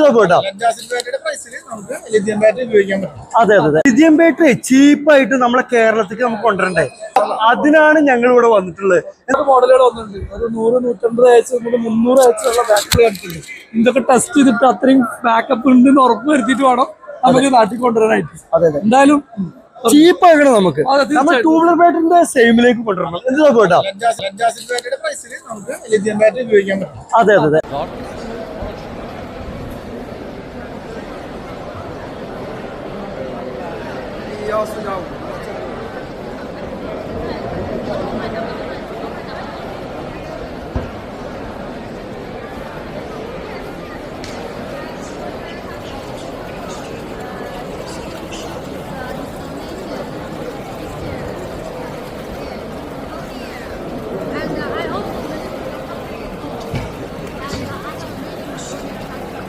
നോക്കൂട്ടോ. അതെ അതെ lithium battery ചീപ്പായിട്ട് നമ്മളെ കേരളത്തിലേക്ക് നമുക്ക് കൊണ്ടുവരണ്ടേ, അതിനാണ് ഞങ്ങൾ ഇവിടെ വന്നിട്ടുള്ളത്. മോഡലുകൾ വന്നിട്ടുണ്ട്, ഒരു 100-150 ആഴ്ച 300 ആഴ്ചയുള്ള ബാറ്ററി കണ്ടിട്ടുണ്ട്. ഇതൊക്കെ ടെസ്റ്റ് ചെയ്തിട്ട് അത്രയും ബാക്കപ്പ് ഉണ്ടെന്ന് ഉറപ്പ് വരുത്തിയിട്ട് വേണം നമുക്ക് നാട്ടിൽ കൊണ്ടുവരാനായിട്ട്. എന്തായാലും ചീപ്പാക്കണം നമുക്ക്. നമ്മൾ ടൂ വീലർ ബാറ്ററിന്റെ സെയിമിലേക്ക് കൊണ്ടുവരണം. എന്ത് നോക്കൂട്ടോ. അതെ അതെ He also got